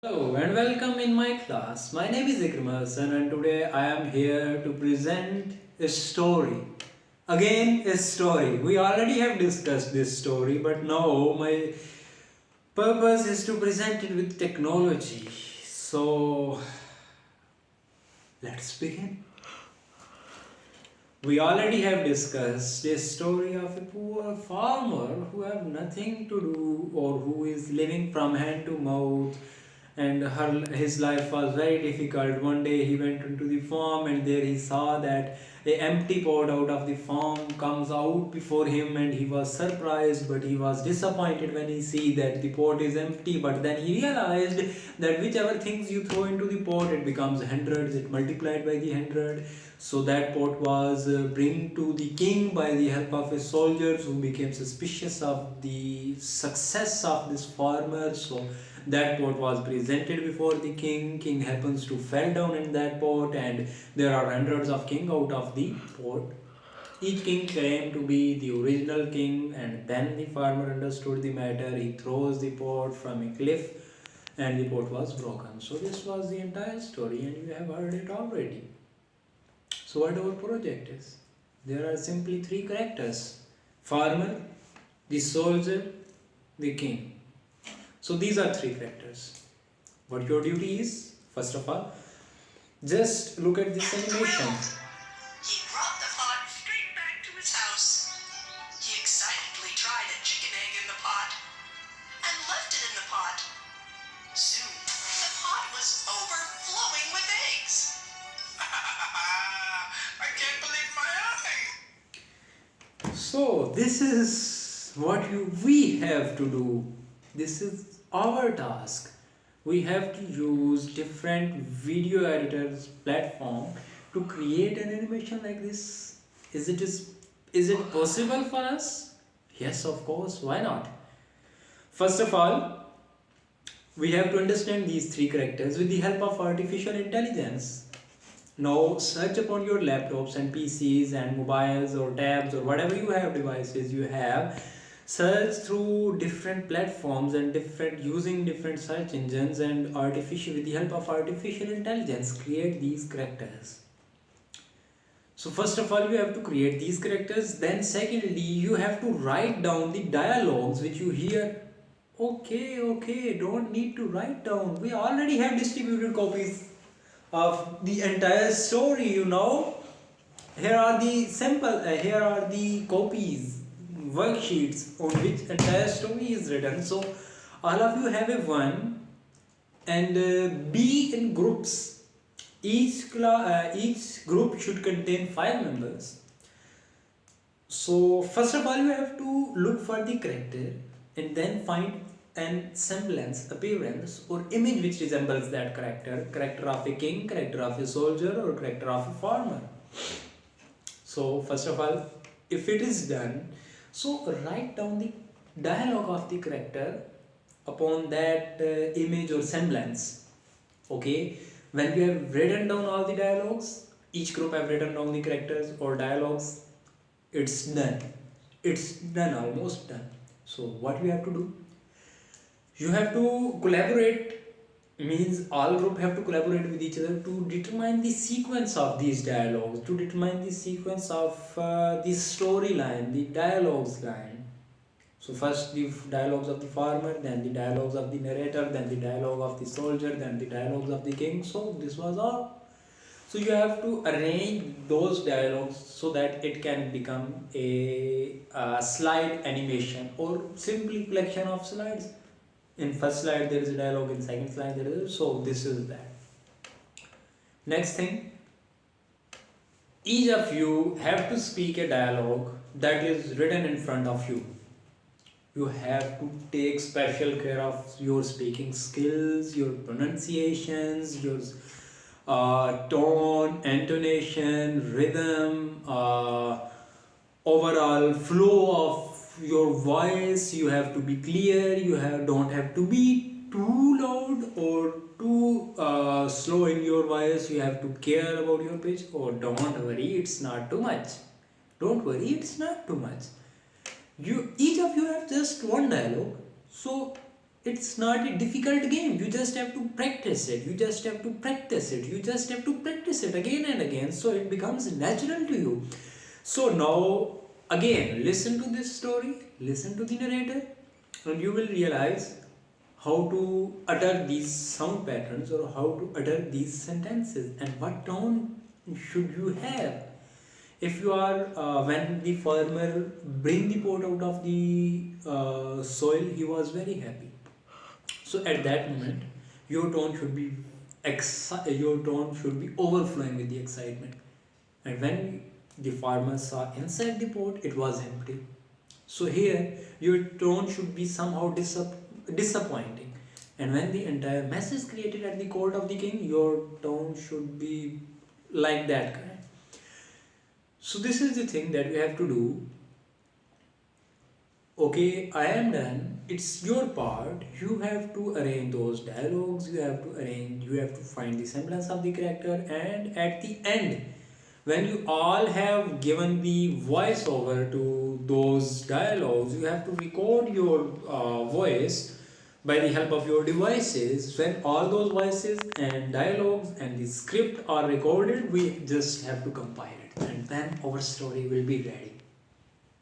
Hello and welcome in my class. My name is Ikrimasan and today I am here to present a story. Again, a story. We already have discussed this story, but now my purpose is to present it with technology. So, let's begin. We already have discussed a story of a poor farmer who have nothing to do or who is living from hand to mouth, and his life was very difficult. One day he went into the farm and there he saw that a empty pot out of the farm comes out before him, and he was surprised but he was disappointed when he see that the pot is empty. But then he realized that whichever things you throw into the pot, it becomes hundreds, it multiplied by the hundred. So that pot was bring to the king by the help of his soldiers, who became suspicious of the success of this farmer. So that pot was presented before the king. King happens to fell down in that pot, and there are hundreds of king out of the pot. Each king claimed to be the original king, and then the farmer understood the matter. He throws the pot from a cliff, and the pot was broken. So this was the entire story, and you have heard it already. So what our project is? There are simply three characters: farmer, the soldier, the king. So these are three characters. What your duty is, first of all, just look at this animation. He brought the pot straight back to his house. He excitedly tried a chicken egg in the pot and left it in the pot. Soon, the pot was overflowing with eggs. I can't believe my eyes. So this is what we have to do. This is our task. We have to use different video editors platform to create an animation like this. Is it possible for us? Yes, of course. Why not? First of all, we have to understand these three characters with the help of artificial intelligence. Now search upon your laptops and PCs and mobiles or tabs or whatever you have devices you have. Search through different platforms and different using different search engines, and artificial with the help of artificial intelligence create these characters. So first of all you have to create these characters, then secondly you have to write down the dialogues which you hear. Okay, don't need to write down. We already have distributed copies of the entire story. Here are the here are the copies, worksheets on which entire story is written. So all of you have a one, and be in groups. Each group should contain 5 members. So first of all you have to look for the character and then find an semblance, appearance or image which resembles that character of a king, character of a soldier, or character of a farmer. So first of all, if it is done, so write down the dialogue of the character upon that image or semblance. Okay, when you have written down all the dialogues, each group have written down the characters or dialogues, it's done. It's done, almost done. So what you have to do? You have to collaborate, means all group have to collaborate with each other to determine the sequence of these dialogues, to determine the sequence of the storyline, the dialogues line. So first the dialogues of the farmer, then the dialogues of the narrator, then the dialogue of the soldier, then the dialogues of the king. So this was all. So you have to arrange those dialogues so that it can become a slide animation or simply collection of slides. In first slide there is a dialogue, in second slide there is, so this is that. Next thing, each of you have to speak a dialogue that is written in front of you. You have to take special care of your speaking skills, your pronunciations, your tone, intonation, rhythm, overall flow of your voice. You have to be clear. Don't have to be too loud or too slow in your voice. You have to care about your pitch. Or don't worry, it's not too much. Don't worry, it's not too much. Each of you have just one dialogue. So It's not a difficult game. You just have to practice it. You just have to practice it. You just have to practice it again and again so it becomes natural to you. So now, again, listen to this story, listen to the narrator, and you will realize how to utter these sound patterns or how to utter these sentences and what tone should you have. If you are when the farmer bring the pot out of the soil, he was very happy. So at that moment, your tone should be your tone should be overflowing with the excitement. And when the farmer saw inside the pot, it was empty. So here, your tone should be somehow disappointing. And when the entire mess is created at the court of the king, your tone should be like that kind. So this is the thing that we have to do. Okay, I am done. It's your part. You have to arrange those dialogues. You have to find the semblance of the character, and at the end, when you all have given the voiceover to those dialogues, you have to record your voice by the help of your devices. When all those voices and dialogues and the script are recorded, we just have to compile it, and then our story will be ready.